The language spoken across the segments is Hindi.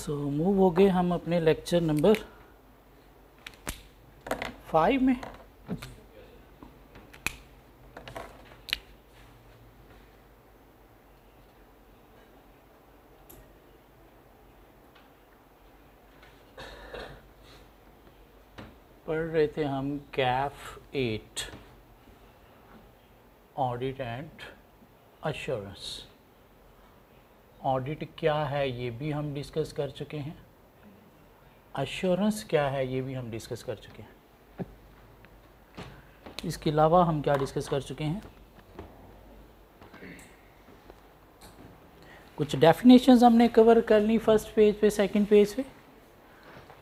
सो मूव हो गए हम अपने लेक्चर नंबर 5 में। पढ़ रहे थे हम Kaif 8 audit and assurance. Audit क्या है ये भी हम डिस्कस कर चुके हैं, अश्योरेंस क्या है ये भी हम डिस्कस कर चुके हैं। इसके अलावा हम क्या डिस्कस कर चुके हैं, कुछ डेफिनेशंस हमने कवर कर ली फर्स्ट पेज पे, सेकंड पेज पे।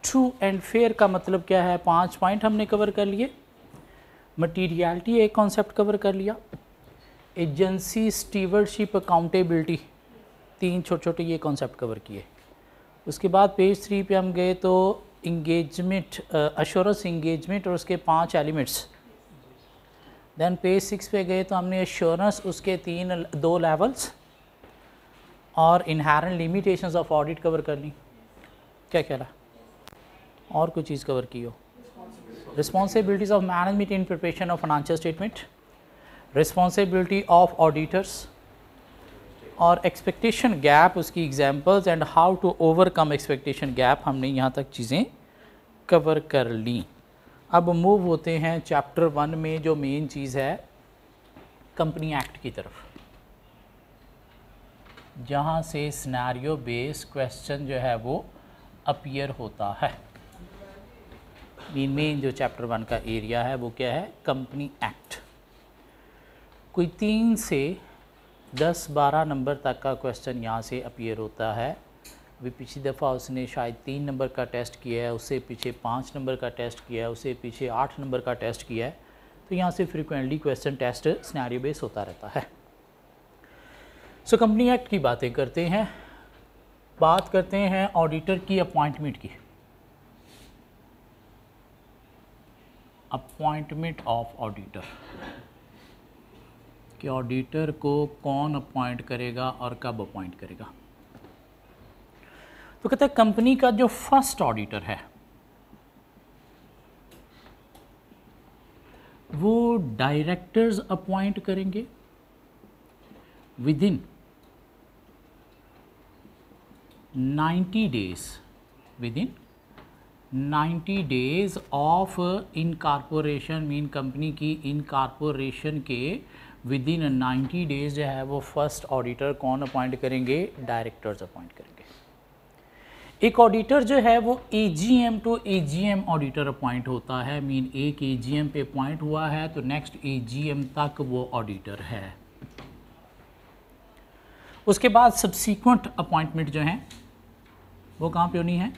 ट्रू एंड फेयर का मतलब क्या है, 5 पॉइंट हमने कवर कर लिए। मटीरियलिटी एक कॉन्सेप्ट कवर कर लिया। एजेंसी, स्टीवर्डशिप, अकाउंटेबिलिटी, 3 छोटे छोटे ये कॉन्सेप्ट कवर किए। उसके बाद पेज 3 पे हम गए तो इंगेजमेंट, अश्योरेंस इंगेजमेंट और उसके 5 एलिमेंट्स। देन पेज 6 पे गए तो हमने अश्योरेंस, उसके 2 लेवल्स और inherent limitations of audit cover कर ली। क्या कह रहा, और कोई चीज़ कवर की हो? Responsibilities of management in preparation of financial statement, responsibility of auditors और एक्सपेक्टेशन गैप, उसकी examples and how to overcome expectation gap, हमने यहाँ तक चीज़ें कवर कर ली। अब मूव होते हैं चैप्टर 1 में जो मेन चीज़ है कंपनी एक्ट की तरफ, जहाँ से सिनेरियो बेस्ड क्वेश्चन जो है वो अपीयर होता है। मेन जो चैप्टर 1 का एरिया है वो क्या है, कंपनी एक्ट। कोई 3 से 10-12 नंबर तक का क्वेश्चन यहाँ से अपीयर होता है। अभी पिछली दफ़ा उसने शायद 3 नंबर का टेस्ट किया है, उससे पीछे 5 नंबर का टेस्ट किया है, उससे पीछे 8 नंबर का टेस्ट किया है। तो यहाँ से frequently question test scenario base होता रहता है। सो कंपनी एक्ट की बातें करते हैं, बात करते हैं ऑडिटर की अपॉइंटमेंट की। अपॉइंटमेंट ऑफ ऑडिटर, कि ऑडिटर को कौन अपॉइंट करेगा और कब अपॉइंट करेगा। तो कहते हैं कंपनी का जो फर्स्ट ऑडिटर है वो डायरेक्टर्स अपॉइंट करेंगे within 90 days, within 90 days of incorporation, mean company की इनकॉर्पोरेशन के विदिन 90 डेज जो है वो फर्स्ट ऑडिटर कौन अपॉइंट करेंगे, डायरेक्टर्स अपॉइंट करेंगे। एक ऑडिटर जो है वो AGM to AGM auditor appoint होता है, मीन एक एजीएम पे अपॉइंट हुआ है तो नेक्स्ट एजीएम तक वो ऑडिटर है। उसके बाद सब्सीक्वेंट अपॉइंटमेंट जो है वो कहाँ पे होनी है,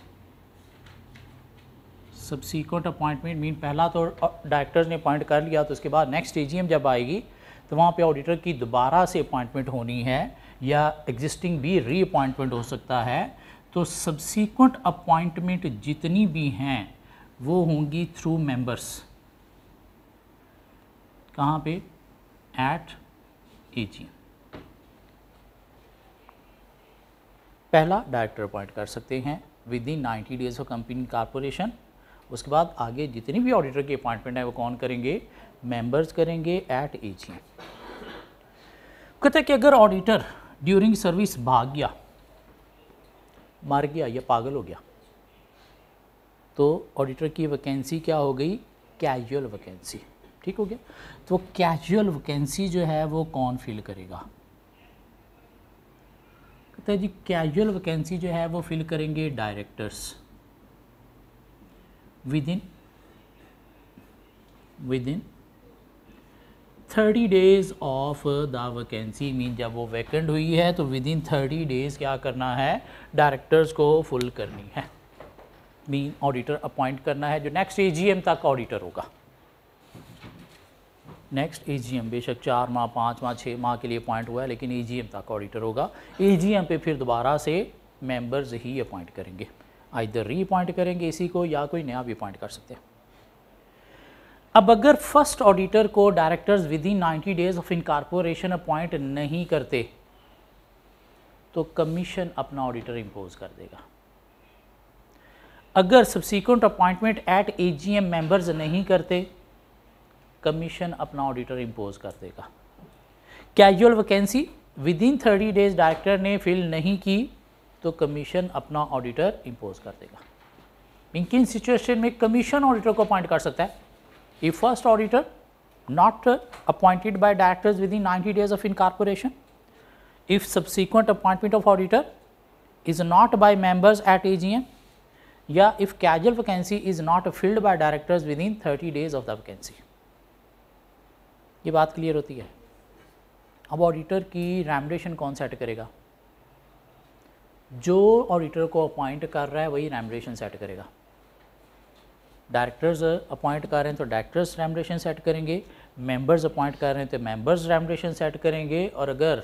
सब्सीक्वेंट अपॉइंटमेंट मीन पहला तो डायरेक्टर्स ने अपॉइंट कर लिया, तो उसके बाद नेक्स्ट एजीएम जब आएगी तो वहाँ पे ऑडिटर की दोबारा से अपॉइंटमेंट होनी है या एग्जिस्टिंग भी री अपॉइंटमेंट हो सकता है। तो सब्सीक्वेंट अपॉइंटमेंट जितनी भी हैं वो होंगी थ्रू मेंबर्स। कहाँ पे, एट एजीएम। पहला डायरेक्टर अपॉइंट कर सकते हैं with in 90 days of company corporation. उसके बाद आगे जितनी भी ऑडिटर की अपॉइंटमेंट है वो कौन करेंगे, मेंबर्स करेंगे एट एजीएम। कहते हैं कि अगर ऑडिटर ड्यूरिंग सर्विस भाग गया, मर गया या पागल हो गया तो ऑडिटर की वैकेंसी क्या हो गई, कैजुअल वैकेंसी। ठीक हो गया, तो कैजुअल वैकेंसी जो है वो कौन फिल करेगा, कहते हैं जी कैजुअल वैकेंसी जो है वो फिल करेंगे directors within 30 days of the vacancy, mean जब वो वैकेंट हुई है तो विदिन 30 डेज क्या करना है, डायरेक्टर्स को फुल करनी है, मीन ऑडिटर अपॉइंट करना है जो नेक्स्ट एजीएम तक ऑडिटर होगा। नेक्स्ट एजीएम बेशक 4 माह, 5 माह, 6 माह के लिए अपॉइंट हुआ है लेकिन एजीएम तक ऑडिटर होगा। एजीएम पे फिर दोबारा से मेंबर्स ही अपॉइंट करेंगे, आइदर री अपॉइंट करेंगे इसी को या कोई नया भी अपॉइंट कर सकते हैं। अब अगर फर्स्ट ऑडिटर को directors within 90 days of incorporation appoint नहीं करते तो कमीशन अपना ऑडिटर इम्पोज कर देगा। अगर subsequent appointment at AGM members नहीं करते, कमीशन अपना ऑडिटर इम्पोज कर देगा। Casual vacancy with in 30 days director ने फिल नहीं की तो कमीशन अपना ऑडिटर इम्पोज कर देगा। इन किन सिचुएशन में कमीशन ऑडिटर को अपॉइंट कर सकता है? If first auditor not appointed by directors within 90 days of incorporation, if subsequent appointment of auditor is not by members at AGM, या if casual vacancy is not filled by directors within 30 days of the vacancy। ये बात क्लियर होती है। अब ऑडिटर की रेम्युनरेशन कौन सेट करेगा? जो ऑडिटर को अपॉइंट कर रहा है वही रेम्युनरेशन सेट करेगा। डायरेक्टर्स अपॉइंट कर रहे हैं तो डायरेक्टर्स रेम्युनरेशन सेट करेंगे, मेंबर्स अपॉइंट कर रहे हैं तो मेंबर्स रेम्युनरेशन सेट करेंगे, और अगर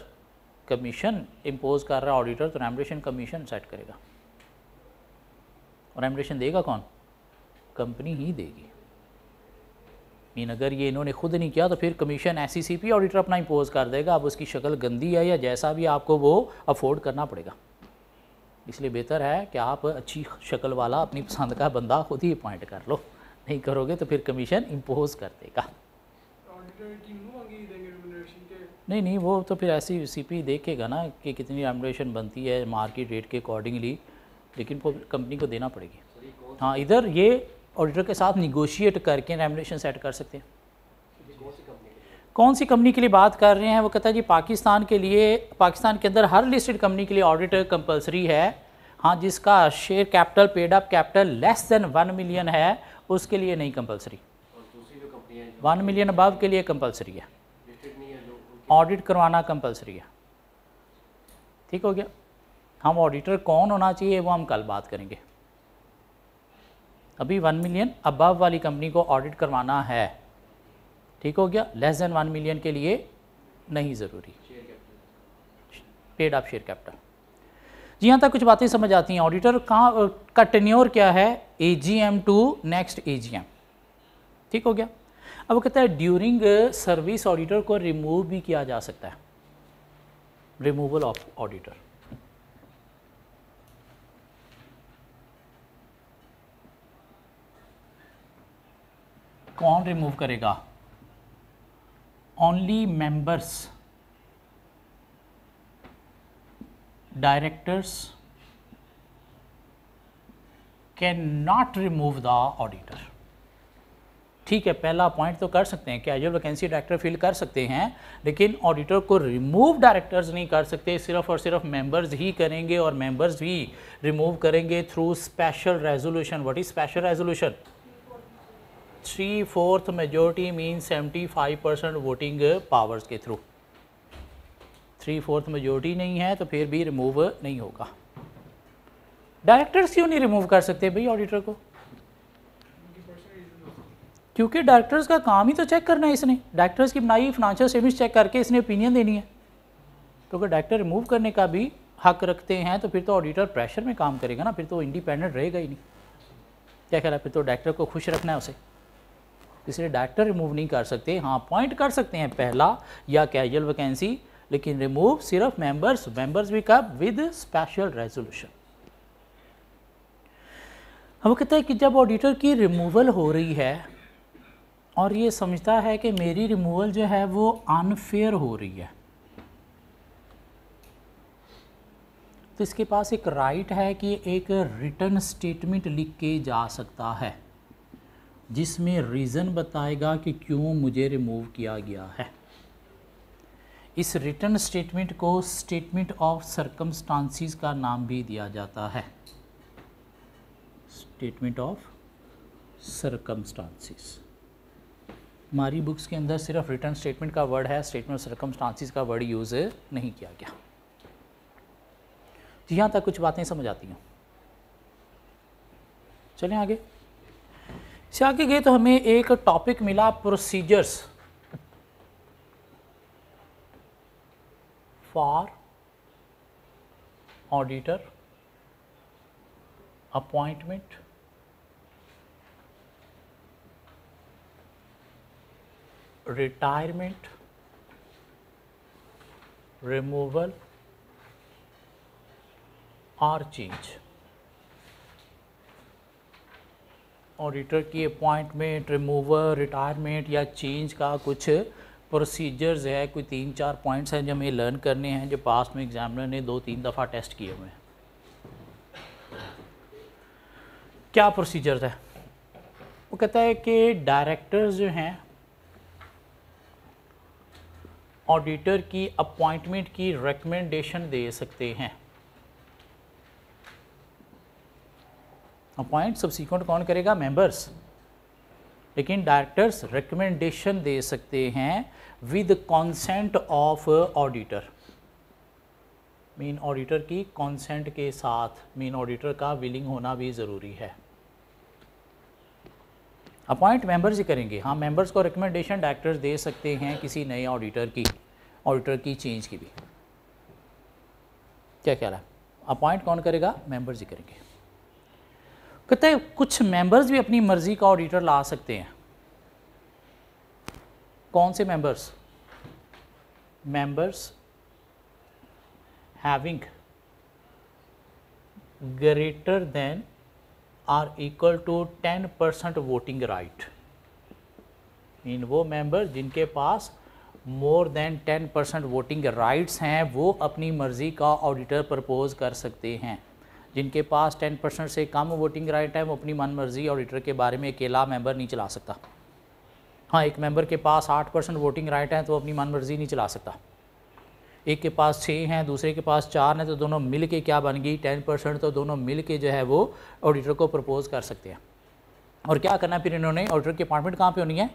कमीशन इम्पोज कर रहा है ऑडिटर तो रेम्युनरेशन कमीशन सेट करेगा। और रेम्युनरेशन देगा कौन? कंपनी ही देगी। मीन अगर ये इन्होंने खुद नहीं किया तो फिर कमीशन एससीसीपी ऑडिटर अपना इम्पोज कर देगा। अब उसकी शक्ल गंदी है या जैसा भी आपको वो अफोर्ड करना पड़ेगा। इसलिए बेहतर है कि आप अच्छी शक्ल वाला अपनी पसंद का बंदा खुद ही अपॉइंट कर लो, नहीं करोगे तो फिर कमीशन इम्पोज कर देगा। नहीं, वो तो फिर ऐसी सीपी देखेगा ना कि कितनी रेम्युनरेशन बनती है मार्केट रेट के अकॉर्डिंगली, लेकिन वो कंपनी को देना पड़ेगी। हाँ, इधर ये ऑडिटर के साथ निगोशिएट करके रेम्युनरेशन सेट कर सकते हैं। कौन सी कंपनी के लिए बात कर रहे हैं? वो कहता है जी पाकिस्तान के लिए, पाकिस्तान के अंदर हर लिस्टेड कंपनी के लिए ऑडिट कंपलसरी है। हाँ, जिसका share capital paid up capital less than 1 million है उसके लिए नहीं कंपलसरी। 1 मिलियन अबव के लिए कंपलसरी है, ऑडिट करवाना कंपलसरी है। ठीक हो गया। हम ऑडिटर कौन होना चाहिए वो हम कल बात करेंगे। अभी 1 मिलियन अबव वाली कंपनी को ऑडिट करवाना है। ठीक हो गया। लेस देन 1 मिलियन के लिए नहीं ज़रूरी, पेड अप शेयर कैपिटल। जी, यहाँ तक कुछ बातें समझ आती हैं। ऑडिटर का टेन्योर क्या है? AGM to next AGM. ठीक हो गया। अब वो कहता है ड्यूरिंग सर्विस ऑडिटर को रिमूव भी किया जा सकता है। रिमूवल ऑफ ऑडिटर, कौन रिमूव करेगा? Only members, directors can not remove the auditor. ठीक है, पहला पॉइंट तो कर सकते हैं, कैजुअल वैकेंसी डायरेक्टर फिल कर सकते हैं, लेकिन ऑडिटर को रिमूव डायरेक्टर्स नहीं कर सकते, सिर्फ और सिर्फ मेंबर्स ही करेंगे, और मेंबर्स भी रिमूव करेंगे through special resolution. What is special resolution? 3/4 majority mean 75% voting powers के थ्रू। 3/4 मेजोरिटी नहीं है तो फिर भी रिमूव नहीं होगा। डायरेक्टर्स क्यों नहीं रिमूव कर सकते भाई ऑडिटर को? क्योंकि डायरेक्टर्स का काम ही तो चेक करना है। इसने डायरेक्टर्स की बनाई फाइनेंशियल स्टेटमेंट्स चेक करके इसने ओपिनियन देनी है। तो अगर डायरेक्टर रिमूव करने का भी हक रखते हैं तो फिर तो ऑडिटर प्रेशर में काम करेगा ना, फिर तो इंडिपेंडेंट रहेगा ही नहीं। क्या ख्याल है? फिर तो डायरेक्टर को खुश रखना है उसे, इसलिए डायरेक्टर रिमूव नहीं कर सकते। हाँ, अपॉइंट कर सकते हैं पहला या कैजुअल वैकेंसी, लेकिन रिमूव सिर्फ मेंबर्स। मेंबर्स भी कब? With special resolution. हम कहते हैं कि जब ऑडिटर की रिमूवल हो रही है और ये समझता है कि मेरी रिमूवल जो है वो अनफेयर हो रही है, तो इसके पास एक राइट है कि एक रिटन स्टेटमेंट लिख के जा सकता है जिसमें रीज़न बताएगा कि क्यों मुझे रिमूव किया गया है। इस रिटन स्टेटमेंट को स्टेटमेंट ऑफ सर्कमस्टांसिस का नाम भी दिया जाता है। Statement of circumstances. हमारी बुक्स के अंदर सिर्फ रिटर्न स्टेटमेंट का वर्ड है, स्टेटमेंट ऑफ सर्कमस्टांसिस का वर्ड यूज़ नहीं किया गया। यहाँ तक कुछ बातें समझ आती हैं। चलें आगे। इससे आगे गए तो हमें एक टॉपिक मिला, procedures for auditor appointment, retirement, removal और चेंज। ऑडिटर की अपॉइंटमेंट, रिमूवल, रिटायरमेंट या चेंज का कुछ प्रोसीजर्स है, कोई 3-4 पॉइंट्स हैं जो हमें लर्न करने हैं, जो पास में एग्जामिनर ने 2-3 दफ़ा टेस्ट किए हुए हैं। क्या प्रोसीजर्स है? वो कहता है कि डायरेक्टर्स जो हैं ऑडिटर की अपॉइंटमेंट की रिकमेंडेशन दे सकते हैं। अपॉइंट सब्सिक्वेंट कौन करेगा? मेंबर्स। लेकिन डायरेक्टर्स रिकमेंडेशन दे सकते हैं with consent of auditor. Main auditor की कंसेंट के साथ, मेन ऑडिटर का विलिंग होना भी ज़रूरी है। अपॉइंट मेंबर्स ही करेंगे। हाँ, मेंबर्स को रिकमेंडेशन डायरेक्टर्स दे सकते हैं किसी नए ऑडिटर की चेंज की भी। क्या ख्याल है? अपॉइंट कौन करेगा? मेंबर्स ही करेंगे। कहते हैं कुछ मेंबर्स भी अपनी मर्जी का ऑडिटर ला सकते हैं। कौन से members? Members having greater than or equal to 10% voting right. Mean वो मेंबर जिनके पास मोर देन 10% वोटिंग राइट्स हैं, वो अपनी मर्ज़ी का ऑडिटर प्रपोज कर सकते हैं। जिनके पास 10% से कम वोटिंग राइट है, वो अपनी मन मर्जी ऑडिटर के बारे में अकेला मेंबर नहीं चला सकता। हाँ, एक मेंबर के पास 8% वोटिंग राइट है तो अपनी मन मर्जी नहीं चला सकता। एक के पास 6 हैं, दूसरे के पास 4 हैं, तो दोनों मिल के क्या बन गई? 10%। तो दोनों मिल के जो है वो ऑडिटर को प्रपोज कर सकते हैं। और क्या करना है फिर इन्होंने? ऑडिटर की अपॉइंटमेंट कहाँ पे होनी है?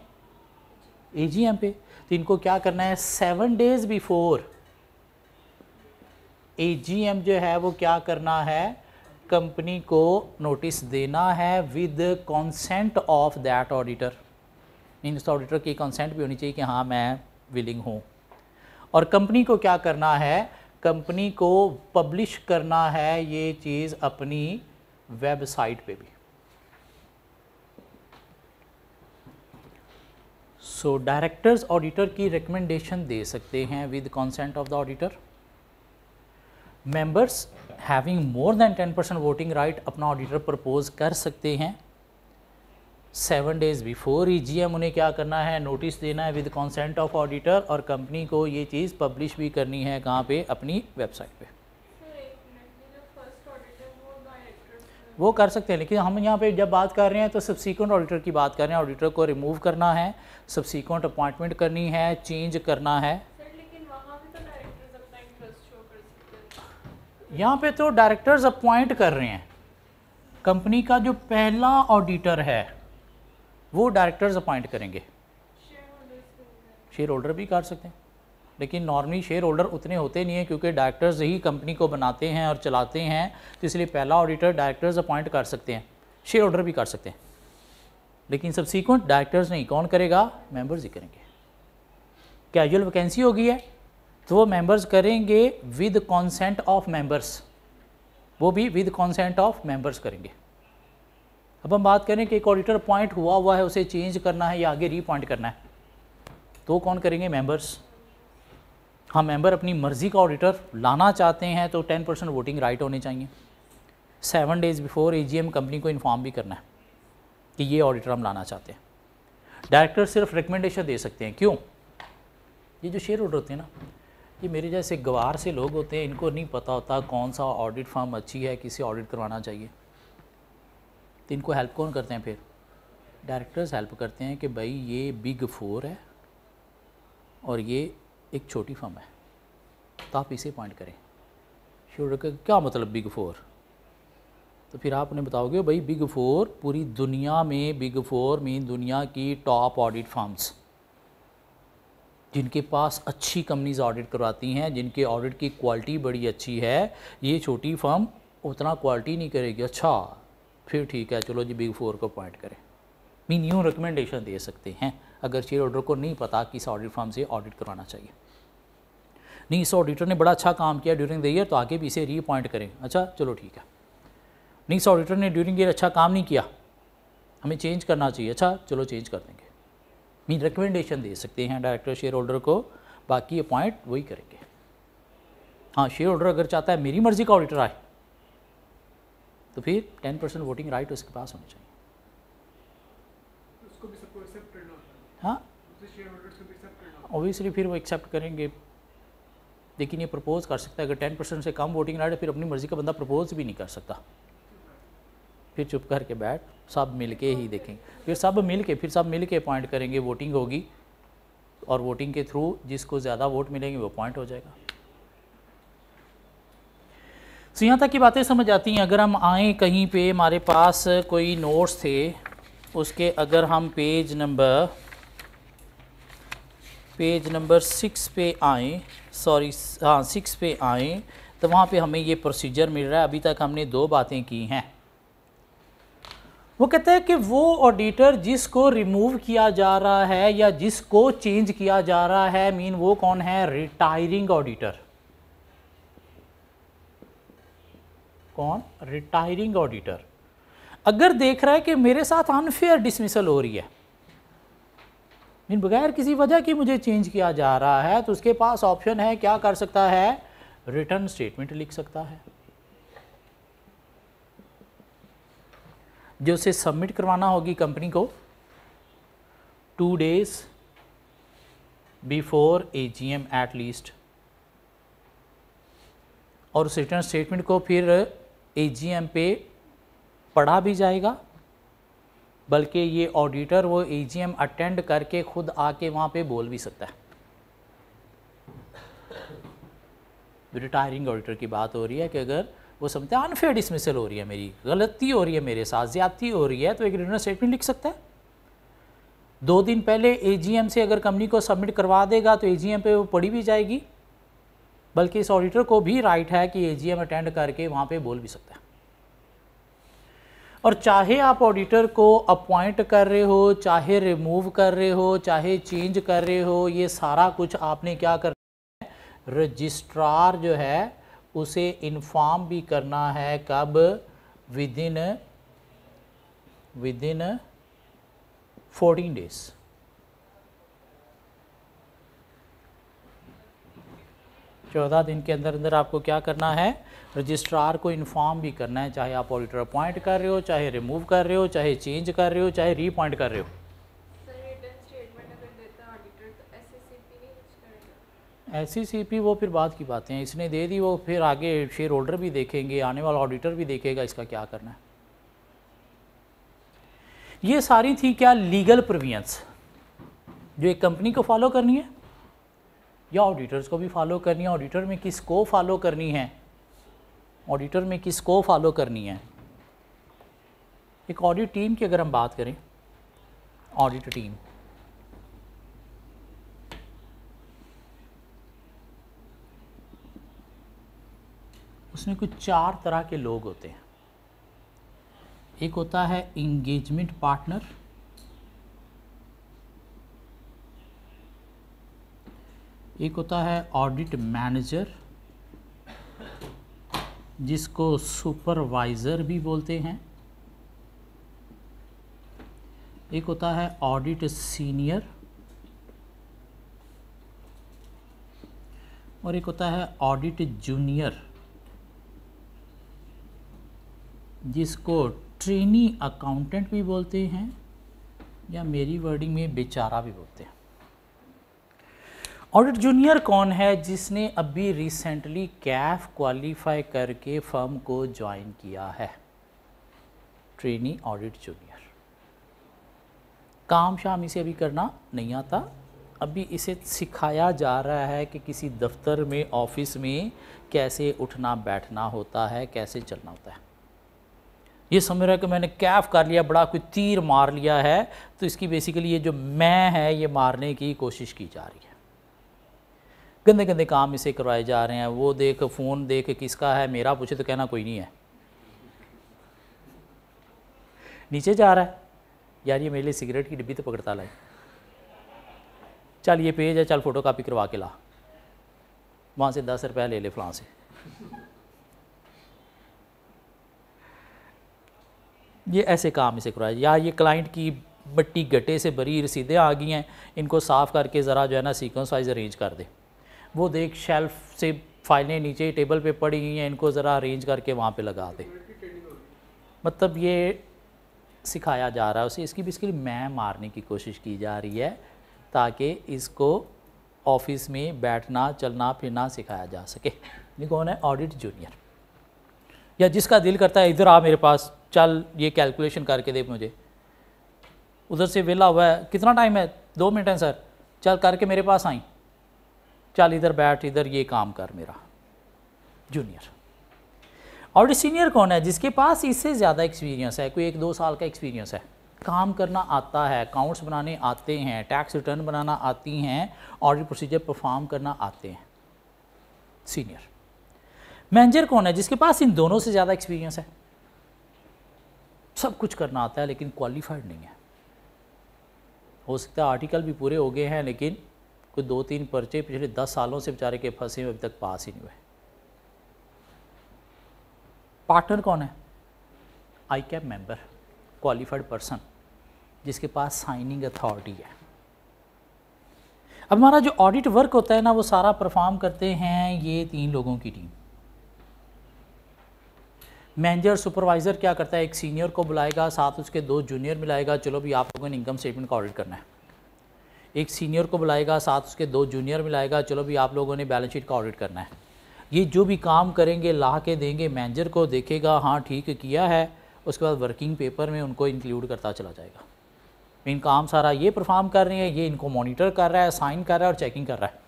AGM पे। तो इनको क्या करना है? 7 डेज बिफोर AGM जो है वो क्या करना है? कंपनी को नोटिस देना है with consent of that auditor. Means auditor की कंसेंट भी होनी चाहिए कि हाँ मैं विलिंग हूँ। और कंपनी को क्या करना है? कंपनी को पब्लिश करना है ये चीज़ अपनी वेबसाइट पे भी। सो डायरेक्टर्स ऑडिटर की रिकमेंडेशन दे सकते हैं with consent of the auditor. Members having more than 10% voting right अपना ऑडिटर प्रपोज कर सकते हैं। 7 डेज बिफोर AGM उन्हें क्या करना है? नोटिस देना है विद कंसेंट ऑफ ऑडिटर, और कंपनी को ये चीज़ पब्लिश भी करनी है कहाँ पे? अपनी वेबसाइट पे। वो कर सकते हैं, लेकिन हम यहाँ पे जब बात कर रहे हैं तो सब्सिक्वेंट ऑडिटर की बात कर रहे हैं। ऑडिटर को रिमूव करना है, सब्सिक्वेंट अपॉइंटमेंट करनी है, चेंज करना है। यहाँ पे तो डायरेक्टर्स अपॉइंट कर रहे हैं। कंपनी का जो पहला ऑडिटर है वो डायरेक्टर्स अपॉइंट करेंगे। शेयर होल्डर भी कर सकते हैं, लेकिन नॉर्मली शेयर होल्डर उतने होते नहीं हैं, क्योंकि डायरेक्टर्स ही कंपनी को बनाते हैं और चलाते हैं। तो इसलिए पहला ऑडिटर डायरेक्टर्स अपॉइंट कर सकते हैं, शेयर होल्डर भी कर सकते हैं, लेकिन सब्सीक्वेंट डायरेक्टर्स नहीं। कौन करेगा? मेंबर्स ही करेंगे। कैजुअल वैकेंसी होगी है तो वो मेंबर्स करेंगे विद कंसेंट ऑफ मेंबर्स, वो भी विद कंसेंट ऑफ मेंबर्स करेंगे। अब हम बात करें कि एक ऑडिटर अपॉइंट हुआ है, उसे चेंज करना है या आगे रीअपॉइंट करना है, तो कौन करेंगे? मेंबर्स। हाँ, मेंबर अपनी मर्ज़ी का ऑडिटर लाना चाहते हैं तो 10% वोटिंग राइट होने चाहिए। 7 डेज बिफोर AGM कंपनी को इन्फॉर्म भी करना है कि ये ऑडिटर हम लाना चाहते हैं। डायरेक्टर सिर्फ रिकमेंडेशन दे सकते हैं। क्यों? ये जो शेयर होल्डर होते हैं ना, ये मेरे जैसे गवार से लोग होते हैं, इनको नहीं पता होता कौन सा ऑडिट फर्म अच्छी है, किसे ऑडिट करवाना चाहिए। तो इनको हेल्प कौन करते हैं? फिर डायरेक्टर्स हेल्प करते हैं कि भाई ये बिग 4 है और ये एक छोटी फर्म है, तो आप इसे अपॉइंट करें। शेयर का क्या मतलब बिग 4? तो फिर आप उन्हें बताओगे भाई बिग 4 पूरी दुनिया में, बिग 4 मीन दुनिया की टॉप ऑडिट फर्म्स, जिनके पास अच्छी कंपनीज ऑडिट करवाती हैं, जिनके ऑडिट की क्वालिटी बड़ी अच्छी है। ये छोटी फर्म उतना क्वालिटी नहीं करेगी। अच्छा, फिर ठीक है, चलो जी बिग 4 को अपॉइंट करें। मीन यूँ रिकमेंडेशन दे सकते हैं अगर शेयर होल्डर को नहीं पता किस ऑडिट फर्म से ऑडिट करवाना चाहिए। नहीं, इस ऑडिटर ने बड़ा अच्छा काम किया ड्यूरिंग द ईयर, तो आगे भी इसे रीअपॉइंट करें। अच्छा, चलो ठीक है। नहीं, इस ऑडिटर ने ड्यूरिंग ईयर अच्छा काम नहीं किया, हमें चेंज करना चाहिए। अच्छा, चलो चेंज कर देंगे। मीन रिकमेंडेशन दे सकते हैं डायरेक्टर शेयर होल्डर को, बाकी अपॉइंट वही करेंगे। हाँ, शेयर होल्डर अगर चाहता है मेरी मर्ज़ी का ऑडिटर आए, तो फिर 10% वोटिंग राइट उसके पास होनी चाहिए। हाँ ऑब्वियसली फिर वो एक्सेप्ट करेंगे, लेकिन ये प्रपोज कर सकता है। अगर 10% से कम वोटिंग राइट है फिर अपनी मर्ज़ी का बंदा प्रपोज भी नहीं कर सकता। फिर चुप करके बैठ, सब मिल के ही देखेंगे, फिर सब मिल के अपॉइंट करेंगे, वोटिंग होगी और वोटिंग के थ्रू जिसको ज़्यादा वोट मिलेंगे वो अपॉइंट हो जाएगा। तो यहाँ तक की बातें समझ आती हैं। अगर हम आएँ कहीं पे, हमारे पास कोई नोट्स थे, उसके अगर हम पेज नंबर 6 पे आएँ, सॉरी हाँ 6 पे आएँ, तो वहाँ पे हमें ये प्रोसीजर मिल रहा है। अभी तक हमने 2 बातें की हैं। वो कहता है कि वो ऑडिटर जिसको रिमूव किया जा रहा है या जिसको चेंज किया जा रहा है, मीन वो कौन है? Retiring auditor. कौन? Retiring auditor. अगर देख रहा है कि मेरे साथ अनफेयर डिसमिसल हो रही है, मीन बगैर किसी वजह की मुझे चेंज किया जा रहा है, तो उसके पास ऑप्शन है, क्या कर सकता है? रिटर्न स्टेटमेंट लिख सकता है, जो उसे सबमिट करवाना होगी कंपनी को 2 days before AGM at least. और उस रिटर्न स्टेटमेंट को फिर AGM पे पढ़ा भी जाएगा, बल्कि ये ऑडिटर वो AGM अटेंड करके खुद आके वहाँ पे बोल भी सकता है। रिटायरिंग ऑडिटर की बात हो रही है कि अगर वो समझते हैं अनफेयर डिसमिसल हो रही है, मेरी गलती हो रही है, मेरे साथ ज़्यादती हो रही है, तो एक रिटर्न स्टेटमेंट लिख सकता है। 2 दिन पहले AGM से अगर कंपनी को सबमिट करवा देगा तो AGM पे वो पढ़ी भी जाएगी, बल्कि इस ऑडिटर को भी राइट है कि AGM अटेंड करके वहाँ पे बोल भी सकता है। और चाहे आप ऑडिटर को अपॉइंट कर रहे हो, चाहे रिमूव कर रहे हो, चाहे चेंज कर रहे हो, ये सारा कुछ आपने क्या करना है? रजिस्ट्रार जो है उसे इन्फॉर्म भी करना है। कब? Within 14 days। चौदह दिन के अंदर अंदर आपको क्या करना है? रजिस्ट्रार को इन्फॉर्म भी करना है, चाहे आप ऑडिटर अपॉइंट कर रहे हो, चाहे रिमूव कर रहे हो, चाहे चेंज कर रहे हो, चाहे रीअपॉइंट कर रहे हो। SCCP वो फिर बाद की बातें हैं, इसने दे दी, वो फिर आगे शेयर होल्डर भी देखेंगे, आने वाला ऑडिटर भी देखेगा इसका क्या करना है। ये सारी थी क्या? लीगल प्रोविजंस जो एक कंपनी को फॉलो करनी है या ऑडिटर्स को भी फॉलो करनी है। ऑडिटर में किसको फॉलो करनी है? ऑडिटर में किसको फॉलो करनी है? एक ऑडिट टीम की अगर हम बात करें, ऑडिट टीम, उसमें कुछ 4 तरह के लोग होते हैं। एक होता है इंगेजमेंट पार्टनर, एक होता है ऑडिट मैनेजर जिसको सुपरवाइज़र भी बोलते हैं, एक होता है ऑडिट सीनियर, और एक होता है ऑडिट जूनियर जिसको ट्रेनी अकाउंटेंट भी बोलते हैं, या मेरी वर्डिंग में बेचारा भी बोलते हैं। ऑडिट जूनियर कौन है? जिसने अभी रिसेंटली कैफ क्वालिफाई करके फर्म को ज्वाइन किया है। ट्रेनी ऑडिट जूनियर, काम शाम इसे अभी करना नहीं आता, अभी इसे सिखाया जा रहा है कि किसी दफ्तर में, ऑफिस में कैसे उठना बैठना होता है, कैसे चलना होता है। ये समझ रहा है कि मैंने कैफ कर लिया, बड़ा कोई तीर मार लिया है, तो इसकी बेसिकली ये जो मैं है ये मारने की कोशिश की जा रही है। गंदे गंदे काम इसे करवाए जा रहे हैं। वो देख, फ़ोन देख किसका है, मेरा पूछे तो कहना कोई नहीं है। नीचे जा रहा है, यार ये मेरे लिए सिगरेट की डिब्बी तो पकड़ता लाई, चल ये पेज है, चल फ़ोटो कापी करवा के ला, वहाँ से 10 रुपया ले ले फलां से। ये ऐसे काम इसे करवाए। या ये क्लाइंट की बट्टी गट्टे से भरी रसीदें आ गई हैं, इनको साफ़ करके ज़रा जो है ना सीक्वेंस वाइज अरेंज कर दे। वो देख शेल्फ से फाइलें नीचे टेबल पे पड़ी हुई हैं, इनको ज़रा अरेंज करके वहाँ पे लगा दे। मतलब ये सिखाया जा रहा है उसे, इसकी बेसिकली मैं मारने की कोशिश की जा रही है ताकि इसको ऑफिस में बैठना चलना फिरना सिखाया जा सके। ये कौन है? Audit junior. या जिसका दिल करता है इधर आ मेरे पास, चल ये कैलकुलेशन करके दे मुझे, उधर से वेला हुआ है, कितना टाइम है? 2 मिनट है सर, चल करके मेरे पास आई, चल इधर बैठ, इधर ये काम कर मेरा। जूनियर। ऑडिट सीनियर कौन है? जिसके पास इससे ज़्यादा एक्सपीरियंस है, कोई 1-2 साल का एक्सपीरियंस है, काम करना आता है, अकाउंट्स बनाने आते हैं, टैक्स रिटर्न बनाना आती हैं, ऑडिट प्रोसीजर परफॉर्म करना आते हैं। सीनियर। मैनेजर कौन है? जिसके पास इन दोनों से ज़्यादा एक्सपीरियंस है, सब कुछ करना आता है लेकिन क्वालिफाइड नहीं है। हो सकता है आर्टिकल भी पूरे हो गए हैं लेकिन कोई 2-3 पर्चे पिछले 10 सालों से बेचारे के फंसे हुए, अभी तक पास ही नहीं हुए। पार्टनर कौन है? ICAP मेंबर, क्वालिफाइड पर्सन, जिसके पास साइनिंग अथॉरिटी है। अब हमारा जो ऑडिट वर्क होता है ना, वो सारा परफॉर्म करते हैं ये 3 लोगों की टीम। मैनेजर सुपरवाइज़र क्या करता है? एक सीनियर को बुलाएगा, साथ उसके 2 जूनियर मिलाएगा, चलो भी आप लोगों ने इनकम स्टेटमेंट का ऑडिट करना है। एक सीनियर को बुलाएगा, साथ उसके 2 जूनियर मिलाएगा, चलो भी आप लोगों ने बैलेंस शीट का ऑडिट करना है। ये जो भी काम करेंगे ला के देंगे मैनेजर को, देखेगा हाँ ठीक किया है, उसके बाद वर्किंग पेपर में उनको इंक्लूड करता चला जाएगा। इन काम सारा ये परफॉर्म कर रहे हैं, ये इनको मॉनिटर कर रहा है, साइन कर रहा है और चेकिंग कर रहा है।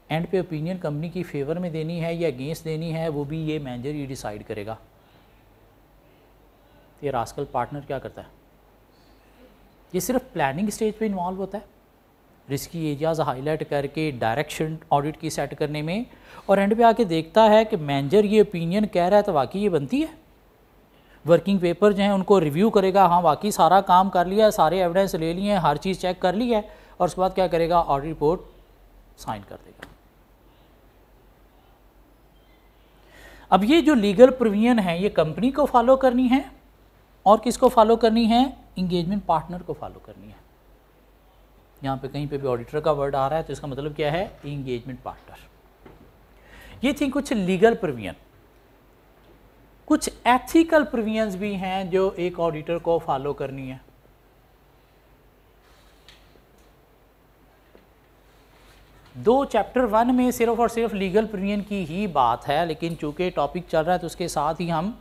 एंड पे ओपिनियन कंपनी की फेवर में देनी है या अगेंस्ट देनी है, वो भी ये मैनेजर ही डिसाइड करेगा। ये रास्कल पार्टनर क्या करता है? ये सिर्फ प्लानिंग स्टेज पे इन्वॉल्व होता है, रिस्की एरियाज हाईलाइट करके डायरेक्शन ऑडिट की सेट करने में, और एंड पे आके देखता है कि मैनेजर ये ओपिनियन कह रहा है तो वाकई ये बनती है। वर्किंग पेपर जो हैं उनको रिव्यू करेगा, हाँ वाकई सारा काम कर लिया है, सारे एविडेंस ले लिए हैं, हर चीज़ चेक कर ली है, और उसके बाद क्या करेगा? ऑडिट रिपोर्ट साइन कर देगा। अब ये जो लीगल प्रोविजन है ये कंपनी को फॉलो करनी है और किसको फॉलो करनी है? इंगेजमेंट पार्टनर को फॉलो करनी है। यहाँ पे कहीं पे भी ऑडिटर का वर्ड आ रहा है तो इसका मतलब क्या है? Engagement partner. ये थी कुछ लीगल प्रोविजन। कुछ एथिकल प्रोविजंस भी हैं जो एक ऑडिटर को फॉलो करनी है। चैप्टर 1 में सिर्फ और सिर्फ लीगल प्रोविजन की ही बात है, लेकिन चूंकि टॉपिक चल रहा है तो उसके साथ ही हम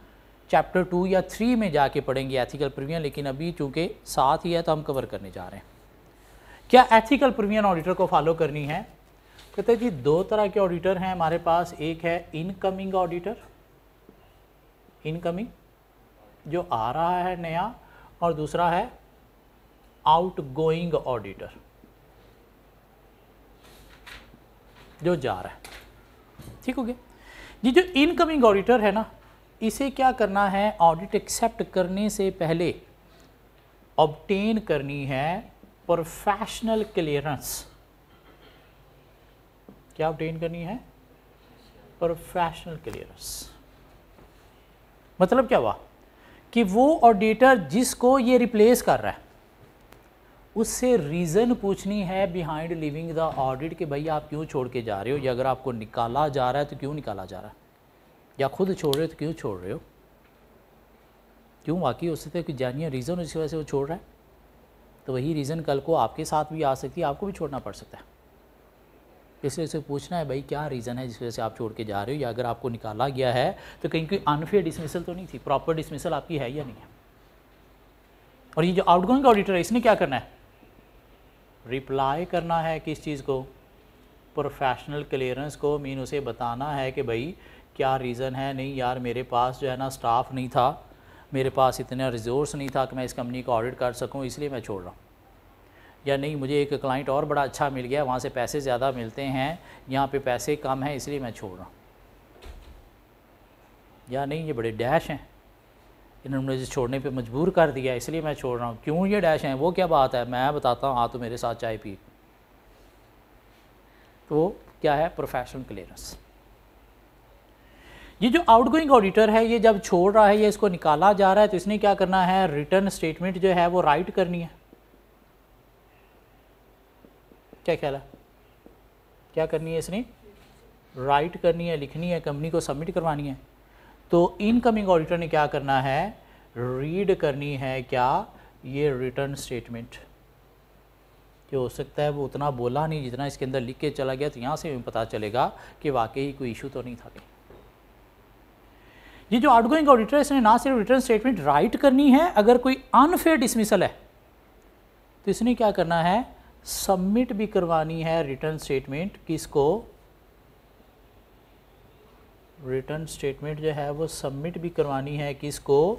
चैप्टर 2 या 3 में जाके पढ़ेंगे एथिकल प्रोविजन, लेकिन अभी चूंकि साथ ही है तो हम कवर करने जा रहे हैं। क्या एथिकल प्रोविजन ऑडिटर को फॉलो करनी है? कहते हैं जी 2 तरह के ऑडिटर हैं हमारे पास। एक है इनकमिंग ऑडिटर, इनकमिंग जो आ रहा है नया, और दूसरा है आउटगोइंग ऑडिटर जो जा रहा है। ठीक हो गया जी। जो इनकमिंग ऑडिटर है ना, इसे क्या करना है? ऑडिट एक्सेप्ट करने से पहले ऑब्टेन करनी है प्रोफेशनल क्लियरेंस। क्या ऑब्टेन करनी है? Professional clearance. मतलब क्या हुआ कि वो ऑडिटर जिसको ये रिप्लेस कर रहा है उससे रीज़न पूछनी है बिहाइंड लिविंग द ऑडिट कि भाई आप क्यों छोड़ के जा रहे हो, या अगर आपको निकाला जा रहा है तो क्यों निकाला जा रहा है, या खुद छोड़ रहे हो तो क्यों छोड़ रहे हो, क्यों वाकई हो सकता है कि जानिए रीज़न जिसकी वजह से वो छोड़ रहा है, तो वही रीज़न कल को आपके साथ भी आ सकती है, आपको भी छोड़ना पड़ सकता है। इसलिए उसे पूछना है भाई क्या रीज़न है जिस वजह से आप छोड़ के जा रहे हो, या अगर आपको निकाला गया है तो कहीं कोई अनफेयर डिसमिसल तो नहीं थी, प्रॉपर डिसमिसल आपकी है या नहीं है। और ये जो आउटगोइंग ऑडिटर है इसने क्या करना है? रिप्लाई करना है किस चीज़ को? प्रोफेशनल क्लियरेंस को। मीन उसे बताना है कि भाई क्या रीज़न है, नहीं यार मेरे पास जो है ना स्टाफ नहीं था, मेरे पास इतना रिसोर्स नहीं था कि मैं इस कंपनी को ऑडिट कर सकूं, इसलिए मैं छोड़ रहा हूँ, या नहीं मुझे एक क्लाइंट और बड़ा अच्छा मिल गया, वहाँ से पैसे ज़्यादा मिलते हैं, यहाँ पे पैसे कम हैं इसलिए मैं छोड़ रहा हूँ, या नहीं ये बड़े डैश हैं, इन्होंने मुझे छोड़ने पे मजबूर कर दिया इसलिए मैं छोड़ रहा हूँ। क्यों ये डैश हैं? वो क्या बात है, मैं बताता हूँ, हाँ तो मेरे साथ चाय पी। तो क्या है? Professional clearance. ये जो आउटगोइंग ऑडिटर है ये जब छोड़ रहा है या इसको निकाला जा रहा है तो इसने क्या करना है? रिटर्न स्टेटमेंट जो है वो राइट करनी है। क्या ख्याल है? क्या करनी है इसने? राइट करनी है, लिखनी है, कंपनी को सबमिट करवानी है। तो इनकमिंग ऑडिटर ने क्या करना है? रीड करनी है क्या? ये रिटर्न स्टेटमेंट कि हो सकता है वो उतना बोला नहीं जितना इसके अंदर लिख के चला गया, तो यहाँ से हमें पता चलेगा कि वाकई कोई इशू तो नहीं था। ये जो आउटगोइंग ऑडिटर है इसने ना सिर्फ रिटर्न स्टेटमेंट राइट करनी है, अगर कोई अनफेयर डिसमिसल है तो इसने क्या करना है, सबमिट भी करवानी है रिटर्न स्टेटमेंट। किसको? रिटर्न स्टेटमेंट जो है वो सबमिट भी करवानी है किसको?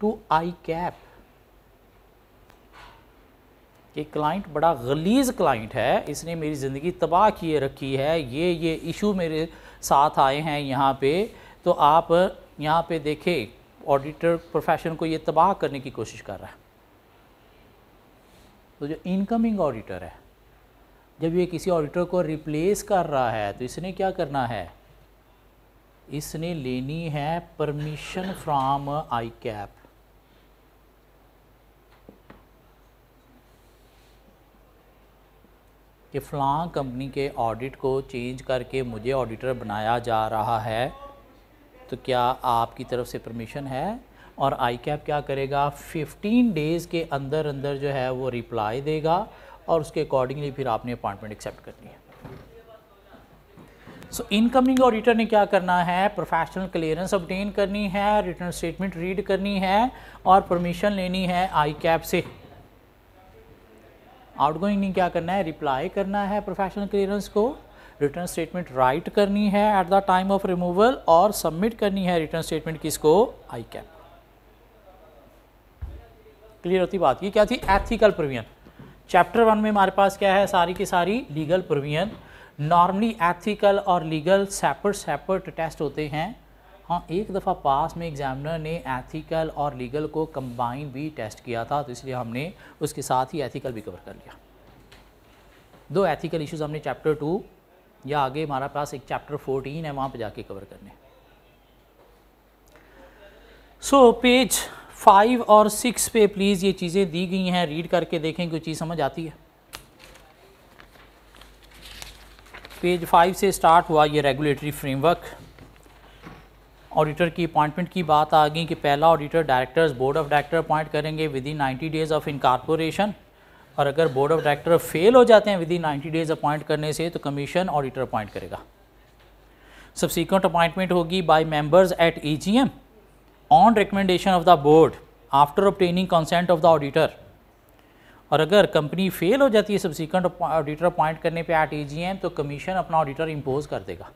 To ICAP। ये क्लाइंट बड़ा गलीज क्लाइंट है, इसने मेरी ज़िंदगी तबाह किए रखी है, ये इशू मेरे साथ आए हैं यहाँ पे। तो आप यहाँ पे देखें ऑडिटर प्रोफेशन को ये तबाह करने की कोशिश कर रहा है। तो जो इनकमिंग ऑडिटर है, जब ये किसी ऑडिटर को रिप्लेस कर रहा है तो इसने क्या करना है, इसने लेनी है परमिशन फ्रॉम ICAP। कि फ़लाँ कंपनी के ऑडिट को चेंज करके मुझे ऑडिटर बनाया जा रहा है, तो क्या आपकी तरफ से परमिशन है? और ICAP क्या करेगा, 15 डेज़ के अंदर अंदर जो है वो रिप्लाई देगा और उसके अकॉर्डिंगली फिर आपने अपॉइंटमेंट एक्सेप्ट करनी है। सो इनकमिंग ऑडिटर ने क्या करना है, प्रोफेशनल क्लियरेंस ऑब्टेन करनी है, रिटर्न स्टेटमेंट रीड करनी है और परमिशन लेनी है ICAP से। आउटगोइंग ने क्या करना है, रिप्लाई करना है प्रोफेशनल क्लियरेंस को, रिटर्न स्टेटमेंट राइट करनी है at the time of removal और सबमिट करनी है रिटर्न स्टेटमेंट किसको, ICAP। क्लियर होती बात? ये क्या थी, एथिकल प्रोविजन। चैप्टर 1 में हमारे पास क्या है, सारी की सारी लीगल प्रोविजन। नॉर्मली एथिकल और लीगल सेपरेट टेस्ट होते हैं। हाँ, एक दफ़ा पास में एग्जामिनर ने एथिकल और लीगल को कंबाइन भी टेस्ट किया था, तो इसलिए हमने उसके साथ ही एथिकल भी कवर कर लिया। 2 एथिकल इश्यूज हमने चैप्टर 2 या आगे हमारे पास एक चैप्टर 14 है, वहाँ पे जाके कवर करने। सो पेज 5 और 6 पे प्लीज़ ये चीज़ें दी गई हैं, रीड करके देखें कोई चीज़ समझ आती है। पेज 5 से स्टार्ट हुआ ये रेगुलेटरी फ्रेमवर्क। ऑडिटर की अपॉइंटमेंट की बात आ गई कि पहला auditor directors board of director appoint करेंगे within 90 days of incorporation, और अगर बोर्ड ऑफ डायरेक्टर फेल हो जाते हैं विद इन 90 डेज़ अपॉइंट करने से तो कमीशन ऑडिटर अपॉइंट करेगा। सब्सिक्वेंट अपॉइंटमेंट होगी by members at AGM on recommendation of the board after obtaining consent of the auditor. और अगर कंपनी फेल हो जाती है सब्सिक्वेंट ऑडिटर अपॉइंट करने पे एट AGM तो कमीशन अपना ऑडिटर इम्पोज कर देगा।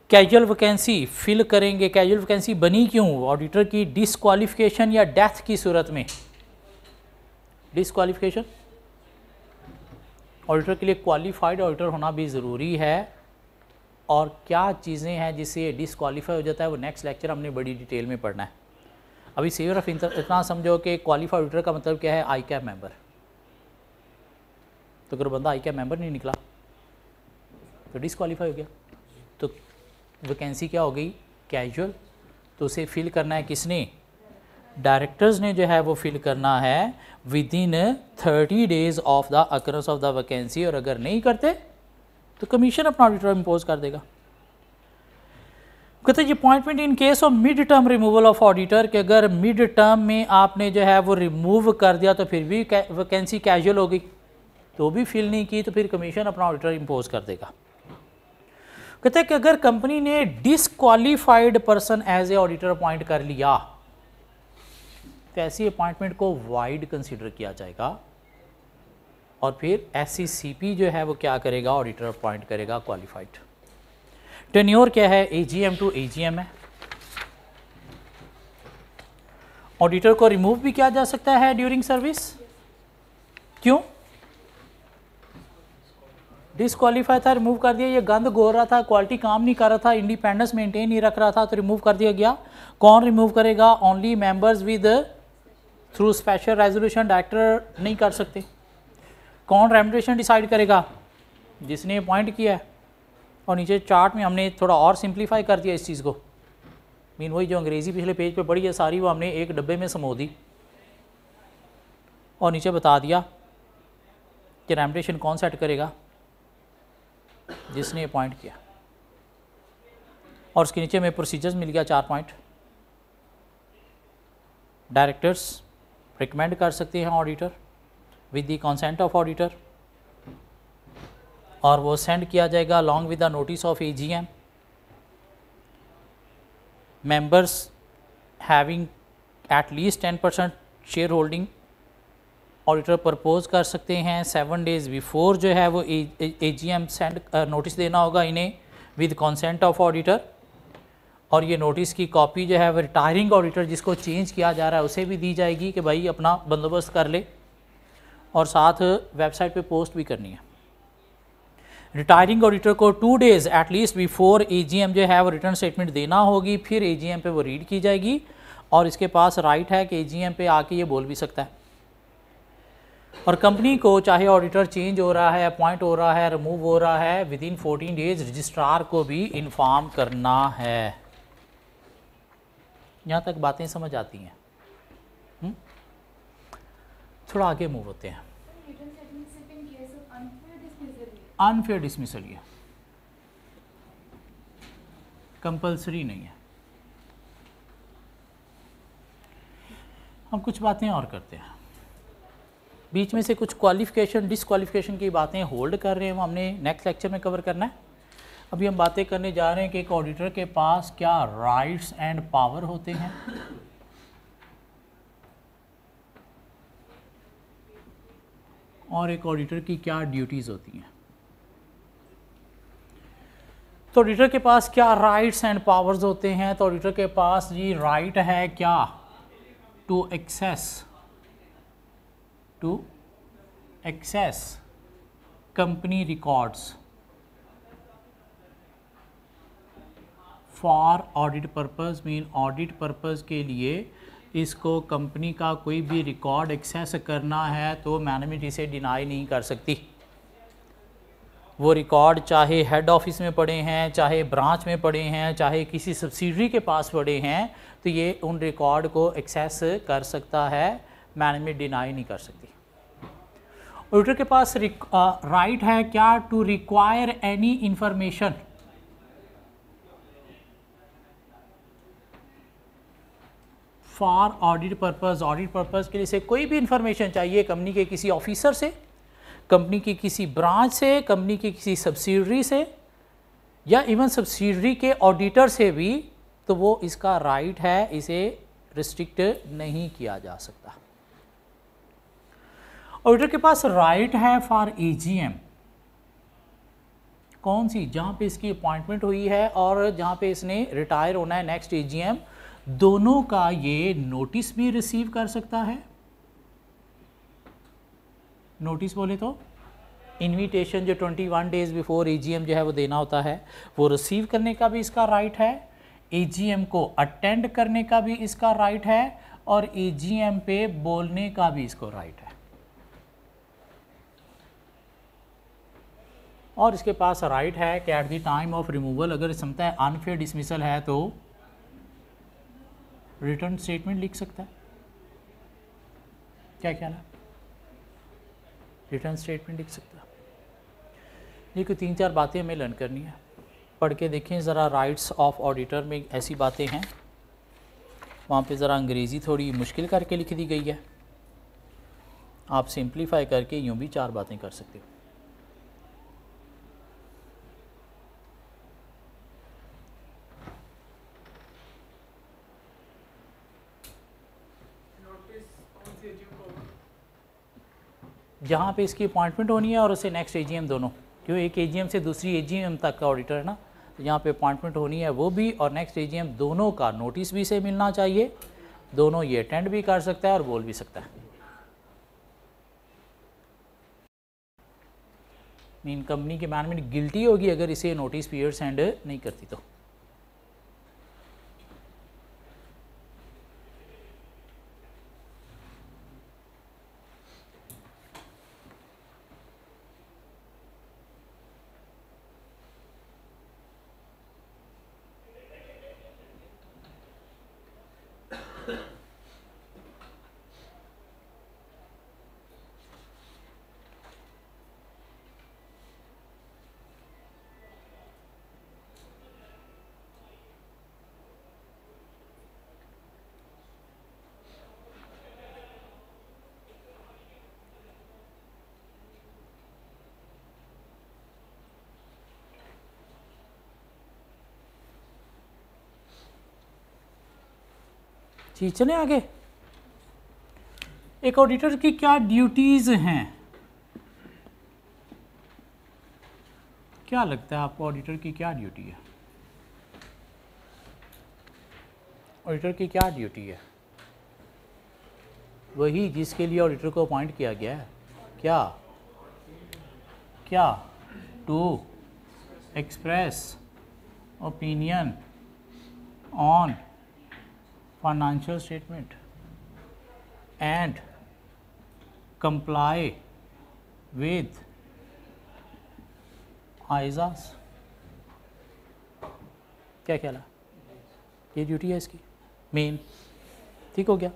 कैजुअल वैकेंसी फिल करेंगे। कैजुअल वैकेंसी बनी क्यों? ऑडिटर की डिसक्वालिफिकेशन या डेथ की सूरत में। डिसक्वालिफिकेशन, ऑडिटर के लिए क्वालिफाइड ऑडिटर होना भी ज़रूरी है, और क्या चीज़ें हैं जिससे डिसक्वालीफाई हो जाता है वो नेक्स्ट लेक्चर हमने बड़ी डिटेल में पढ़ना है। अभी सिर्फ इतना समझो कि क्वालिफाइड ऑडिटर का मतलब क्या है, ICAP मेंबर। तो अगर बंदा ICAP मेंबर नहीं निकला तो डिसक्वालीफाई हो गया। तो वैकेंसी क्या हो गई, कैजुअल। तो उसे फिल करना है किसने, डायरेक्टर्स ने जो है वो फिल करना है with in 30 days of the occurrence of the vacancy, और अगर नहीं करते तो कमीशन अपना ऑडिटर इम्पोज कर देगा। कहते हैं appointment in case of mid term removal of auditor, कि अगर मिड टर्म में आपने जो है वो रिमूव कर दिया तो फिर भी वैकेंसी कैजुअल हो गई, तो भी फिल नहीं की तो फिर कमीशन अपना ऑडिटर इम्पोज कर देगा। कहते हैं कि अगर कंपनी ने disqualified person as a auditor appoint कर लिया तो ऐसी अपॉइंटमेंट को वाइड कंसीडर किया जाएगा, और फिर SCCP जो है वो क्या करेगा, ऑडिटर अपॉइंट करेगा क्वालिफाइड। टेन्योर क्या है, AGM टू AGM है। ऑडिटर को रिमूव भी किया जा सकता है ड्यूरिंग सर्विस। क्यों? डिसक्वालीफाई था, रिमूव कर दिया। ये गंद गोर रहा था, क्वालिटी काम नहीं कर रहा था, इंडिपेंडेंस मेंटेन नहीं रख रहा था, तो रिमूव कर दिया गया। कौन रिमूव करेगा? Only members with through special resolution, director नहीं कर सकते। कौन रेम्युनरेशन डिसाइड करेगा? जिसने अपॉइंट किया है। और नीचे चार्ट में हमने थोड़ा और सिंप्लीफाई कर दिया इस चीज़ को, मीन वही जो अंग्रेज़ी पिछले पेज पे पढ़ी है सारी वो हमने एक डब्बे में समो दी, और नीचे बता दिया कि रेम्युनरेशन कौन सेट करेगा, जिसने अपॉइंट किया। और उसके नीचे में प्रोसीजर्स मिल गया 4 पॉइंट। डायरेक्टर्स रिकमेंड कर सकते हैं auditor, with the consent of auditor, और वो सेंड किया जाएगा along with the notice of AGM. Members having at least 10% share holding auditor propose कर सकते हैं 7 डेज़ बिफोर जो है वो एजीएम सेंड नोटिस देना होगा इन्हें विद कंसेंट ऑफ ऑडिटर, और ये नोटिस की कॉपी जो है वो रिटायरिंग ऑडिटर जिसको चेंज किया जा रहा है उसे भी दी जाएगी कि भाई अपना बंदोबस्त कर ले, और साथ वेबसाइट पे पोस्ट भी करनी है। रिटायरिंग ऑडिटर को 2 days at least before AGM जो है वो रिटर्न स्टेटमेंट देना होगी, फिर एजीएम पे वो रीड की जाएगी, और इसके पास राइट है कि एजीएम पे आके ये बोल भी सकता है। और कंपनी को चाहे ऑडिटर चेंज हो रहा है, अपॉइंट हो रहा है, रिमूव हो रहा है, विद इन 14 डेज रजिस्ट्रार को भी इन्फॉर्म करना है। यहाँ तक बातें समझ आती हैं? थोड़ा आगे मूव होते हैं। अनफेयर डिसमिसल ये कंपल्सरी नहीं है। हम कुछ बातें और करते हैं, बीच में से कुछ क्वालिफिकेशन डिसक्वालिफिकेशन की बातें होल्ड कर रहे हैं, वो हमने नेक्स्ट लेक्चर में कवर करना है। अभी हम बातें करने जा रहे हैं कि एक ऑडिटर के पास क्या राइट्स एंड पावर होते हैं, और एक ऑडिटर की क्या ड्यूटीज़ होती हैं। तो ऑडिटर के पास क्या राइट्स एंड पावर्स होते हैं? तो ऑडिटर के पास जी राइट है क्या, to access company records for audit purpose, mean audit purpose के लिए इसको कंपनी का कोई भी रिकॉर्ड एक्सेस करना है तो मैनेजमेंट इसे डिनाई नहीं कर सकती। वो रिकॉर्ड चाहे हेड ऑफिस में पड़े हैं, चाहे ब्रांच में पड़े हैं, चाहे किसी सब्सिडरी के पास पड़े हैं, तो ये उन रिकॉर्ड को एक्सेस कर सकता है, मैनेजमेंट डिनाई नहीं कर सकती। ऑडिटर के पास राइट है क्या, to require any information for audit purpose. Audit purpose के लिए से कोई भी इंफॉर्मेशन चाहिए कंपनी के किसी ऑफिसर से, कंपनी की किसी ब्रांच से, कंपनी की किसी सब्सिडरी से, या इवन सब्सिडरी के ऑडिटर से भी, तो वो इसका राइट है, इसे रिस्ट्रिक्ट नहीं किया जा सकता। ऑडिटर के पास राइट है फॉर एजीएम, कौन सी, जहां पे इसकी अपॉइंटमेंट हुई है और जहां पे इसने रिटायर होना है नेक्स्ट एजीएम, दोनों का ये नोटिस भी रिसीव कर सकता है। नोटिस बोले तो इनविटेशन जो 21 डेज बिफोर एजीएम जो है वो देना होता है, वो रिसीव करने का भी इसका राइट है, एजीएम को अटेंड करने का भी इसका राइट है, और एजीएम पे बोलने का भी इसको राइट है। और इसके पास राइट है कि at the time of removal अगर समझता है अनफेयर डिसमिसल है तो रिटर्न स्टेटमेंट लिख सकता है। क्या ख्याल है? रिटर्न स्टेटमेंट लिख सकता है। ये कोई 3-4 बातें हमें लर्न करनी है, पढ़ के देखें ज़रा। राइट्स ऑफ ऑडिटर में ऐसी बातें हैं, वहाँ पे ज़रा अंग्रेज़ी थोड़ी मुश्किल करके लिख दी गई है, आप सिंप्लीफाई करके यूँ भी 4 बातें कर सकते हो। जहाँ पे इसकी अपॉइंटमेंट होनी है और उसे नेक्स्ट एजीएम, दोनों, क्यों एक एजीएम से दूसरी एजीएम तक का ऑडिटर है ना, तो यहाँ पे अपॉइंटमेंट होनी है वो भी, और नेक्स्ट एजीएम, दोनों का नोटिस भी से मिलना चाहिए, दोनों ये अटेंड भी कर सकता है और बोल भी सकता है। मीन कंपनी की मैनेजमेंट गिल्टी होगी अगर इसे नोटिस पीरियड सेंड नहीं करती तो। जी चलें आगे। एक ऑडिटर की क्या ड्यूटीज़ हैं? क्या लगता है आपको ऑडिटर की क्या ड्यूटी है? ऑडिटर की क्या ड्यूटी है? वही जिसके लिए ऑडिटर को अपॉइंट किया गया है। क्या क्या to express opinion on financial statement and comply with ISAs. क्या ख्याल है? ये ड्यूटी है इसकी मेन, ठीक हो गया।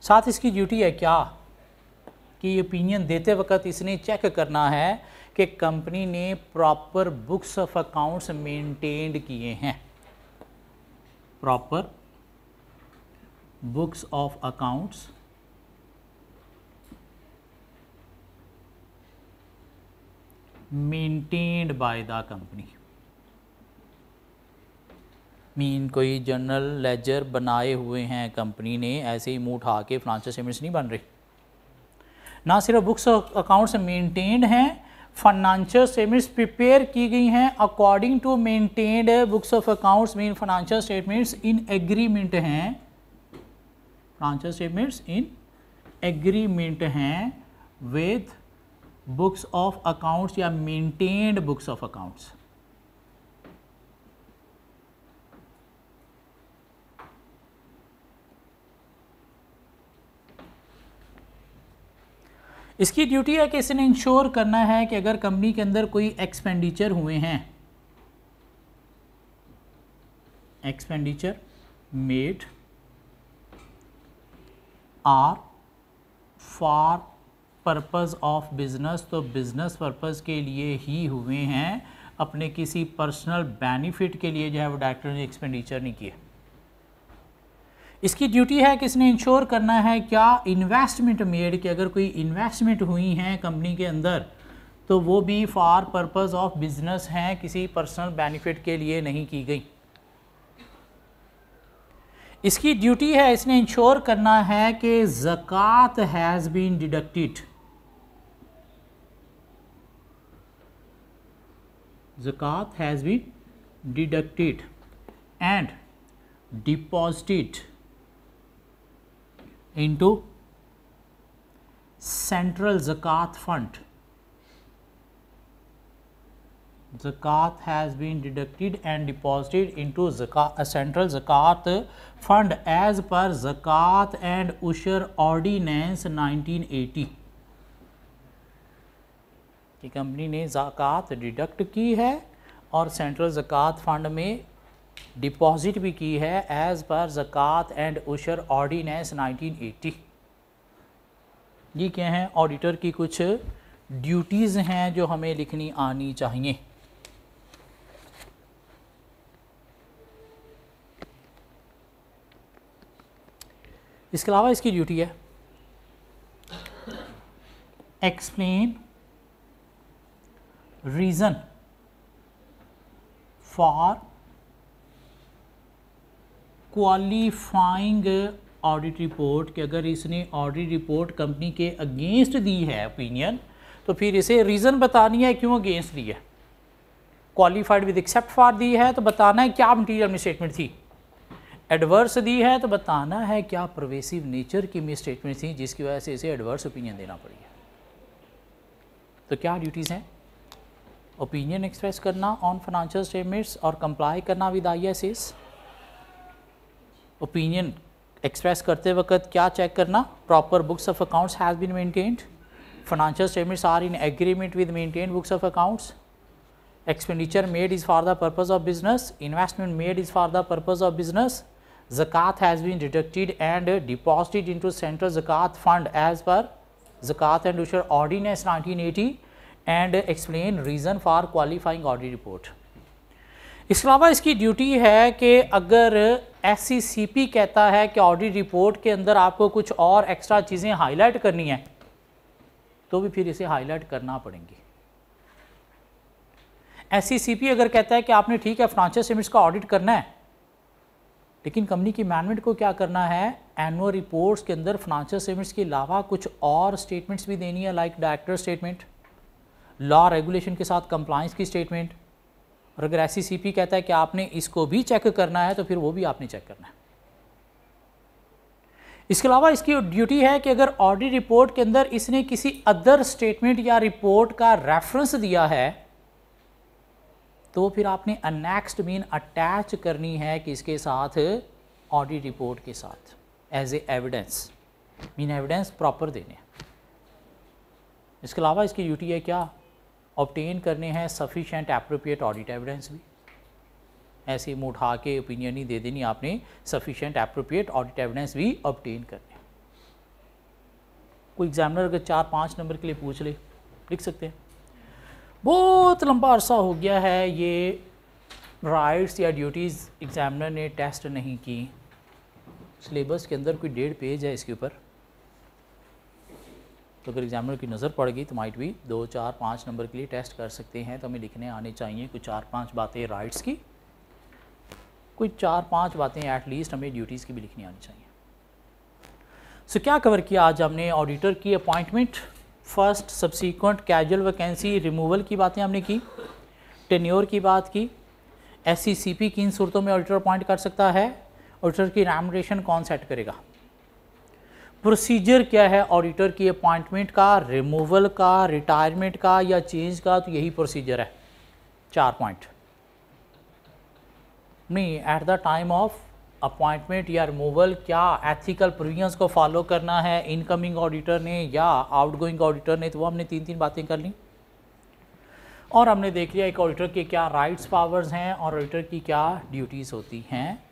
साथ इसकी ड्यूटी है क्या कि ओपिनियन देते वक्त इसने चेक करना है कि कंपनी ने proper books of accounts maintained किए हैं। Proper books of accounts maintained by the company. Mean कोई जर्नल लेजर बनाए हुए हैं कंपनी ने, ऐसे ही मुंह उठा के फाइनेंशियल स्टेटमेंट्स नहीं बन रही। ना सिर्फ बुक्स ऑफ अकाउंट्स मेंटेन्ड हैं, फाइनेंशियल स्टेटमेंट्स प्रिपेयर की गई हैं according to maintained books of accounts. Mean financial statements in agreement हैं, फाइनेंशियल स्टेटमेंट्स इन एग्रीमेंट हैं विद बुक्स ऑफ अकाउंट्स या मेंटेन्ड बुक्स ऑफ अकाउंट्स। इसकी ड्यूटी है कि इसने इंश्योर करना है कि अगर कंपनी के अंदर कोई एक्सपेंडिचर हुए हैं, expenditure made are for purpose of business, तो बिजनेस पर्पस के लिए ही हुए हैं, अपने किसी पर्सनल बेनिफिट के लिए जो है वो डायरेक्टर ने एक्सपेंडिचर नहीं किए। इसकी ड्यूटी है कि इसने इंश्योर करना है क्या इन्वेस्टमेंट मेड, कि अगर कोई इन्वेस्टमेंट हुई हैं कंपनी के अंदर तो वो भी फॉर पर्पस ऑफ बिजनेस हैं, किसी पर्सनल बेनिफिट के लिए नहीं की गई। इसकी ड्यूटी है इसने इंश्योर करना है कि ज़कात हैज़ बीन डिडक्टेड, ज़कात has been deducted and deposited into central zakat fund. Zakat has been deducted and deposited into central zakat fund as per Zakat and Ushur Ordinance 1980। कि कंपनी ने ज़कात डिडक्ट की है और सेंट्रल ज़कात फंड में डिपॉजिट भी की है एज पर ज़कात एंड उशर ऑर्डिनेंस 1980। ये क्या हैं? ऑडिटर की कुछ ड्यूटीज़ हैं जो हमें लिखनी आनी चाहिए। इसके अलावा इसकी ड्यूटी है explain reason for qualifying audit report, कि अगर इसने ऑडिट रिपोर्ट कंपनी के अगेंस्ट दी है ओपिनियन, तो फिर इसे रीज़न बतानी है क्यों अगेंस्ट दी है। Qualified with except for the है तो बताना है क्या मटीरियल में स्टेटमेंट थी। एडवर्स दी है तो बताना है क्या परवेसिव नेचर की में स्टेटमेंट थी जिसकी वजह से इसे एडवर्स ओपिनियन देना पड़ी है। तो क्या ड्यूटीज़ हैं? ओपिनियन एक्सप्रेस करना ऑन फाइनेंशियल स्टेटमेंट्स और कंप्लाई करना विद ISAs। ओपिनियन एक्सप्रेस करते वक्त क्या चेक करना? Proper books of accounts has been maintained, financial statements are in agreement with maintained books of accounts, expenditure made is for the purpose of business, investment made is for the purpose of business, ज़कात has been deducted and deposited into central ज़कात फंड एज पर ज़कात and उशर ordinance 1980 and explain reason for qualifying audit report. इसके अलावा इसकी ड्यूटी है कि अगर SCCP कहता है कि ऑडिट रिपोर्ट के अंदर आपको कुछ और एक्स्ट्रा चीज़ें हाईलाइट करनी है तो भी फिर इसे हाईलाइट करना पड़ेंगी। SCCP अगर कहता है कि आपने ठीक है फाइनेंशियल स्टेटमेंट्स का ऑडिट करना है, लेकिन कंपनी की मैनेजमेंट को क्या करना है एनुअल रिपोर्ट्स के अंदर फाइनेंशियल स्टेटमेंट्स के अलावा कुछ और स्टेटमेंट्स भी देनी है, like director statement, law regulation के साथ कंप्लाइंस की स्टेटमेंट। और अगर SECP कहता है कि आपने इसको भी चेक करना है तो फिर वो भी आपने चेक करना है। इसके अलावा इसकी ड्यूटी है कि अगर ऑडिट रिपोर्ट के अंदर इसने किसी अदर स्टेटमेंट या रिपोर्ट का रेफरेंस दिया है तो फिर आपने अनेक्स्ड मीन अटैच करनी है कि इसके साथ ऑडिट रिपोर्ट के साथ as a evidence, mean evidence proper देने। इसके अलावा इसकी ड्यूटी है क्या, ऑब्टेन करने हैं सफिशिएंट एप्रोप्रिएट ऑडिट एविडेंस भी। ऐसे मुँह उठा के ओपिनियन नहीं दे देनी, आपने सफिशिएंट एप्रोप्रिएट ऑडिट एविडेंस भी ऑब्टेन करने। कोई एग्जामिनर अगर 4-5 नंबर के लिए पूछ ले, लिख सकते हैं। बहुत लंबा अरसा हो गया है ये राइट्स या ड्यूटीज़ एग्जामिनर ने टेस्ट नहीं की। सिलेबस के अंदर कोई 1.5 पेज है इसके ऊपर, तो अगर एग्जामिनर की नज़र पड़ गई तो माइट भी 2, 4, 5 नंबर के लिए टेस्ट कर सकते हैं। तो हमें लिखने आने चाहिए कुछ 4-5 बातें राइट्स की, कोई 4-5 बातें एटलीस्ट हमें ड्यूटीज़ की भी लिखनी आनी चाहिए। सो क्या कवर किया आज हमने, ऑडिटर की appointment, first subsequent casual vacancy removal की बातें हमने की, टेन्योर की बात की, SECP की इन सूरतों में ऑडिटर अपॉइंट कर सकता है, ऑडिटर की रेम्युनरेशन कौन सेट करेगा, प्रोसीजर क्या है ऑडिटर की अपॉइंटमेंट का, रिमूवल का, रिटायरमेंट का या चेंज का, तो यही प्रोसीजर है। 4 पॉइंट नहीं, at the time of appointment या रिमूवल क्या एथिकल प्रोविजंस को फॉलो करना है इनकमिंग ऑडिटर ने या आउटगोइंग ऑडिटर ने, तो वो हमने 3 बातें कर ली। और हमने देख लिया एक ऑडिटर के क्या राइट्स पावर्स हैं और ऑडिटर की क्या ड्यूटीज़ होती हैं।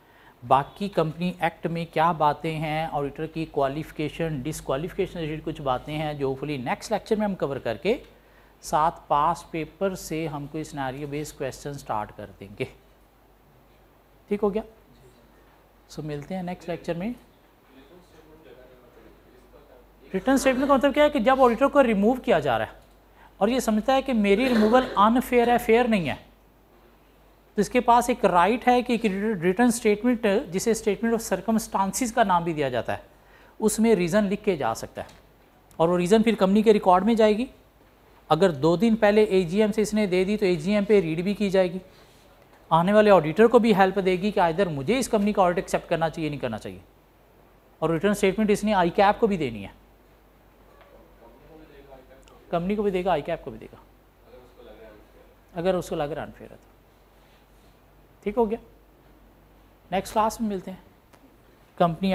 बाकी कंपनी एक्ट में क्या बातें हैं, ऑडिटर की क्वालिफिकेशन डिसक्वालिफिकेशन रिलेटेड कुछ बातें हैं जो होपफुली नेक्स्ट लेक्चर में हम कवर करके साथ पास पेपर से हम कोई सिनेरियो बेस्ड क्वेश्चन स्टार्ट कर देंगे। ठीक हो गया? सो मिलते हैं नेक्स्ट लेक्चर में। रिटर्न स्टेटमेंट का मतलब क्या है कि जब ऑडिटर को रिमूव किया जा रहा है और ये समझता है कि मेरी रिमूवल अनफेयर है, फेयर नहीं है, तो इसके पास एक राइट है कि रिटर्न स्टेटमेंट, जिसे स्टेटमेंट ऑफ सर्कमस्टांसिस का नाम भी दिया जाता है, उसमें रीज़न लिख के जा सकता है और वो रीज़न फिर कंपनी के रिकॉर्ड में जाएगी। अगर 2 दिन पहले AGM से इसने दे दी तो AGM पे रीड भी की जाएगी, आने वाले ऑडिटर को भी हेल्प देगी कि आइदर मुझे इस कंपनी का ऑडिट एक्सेप्ट करना चाहिए नहीं करना चाहिए। और रिटर्न स्टेटमेंट इसने ICAP को भी देनी है, कंपनी को भी देगा, ICAP को भी देगा, अगर उसको लग रहा है अनफेयर है तो। ठीक हो गया? नेक्स्ट क्लास में मिलते हैं। कंपनी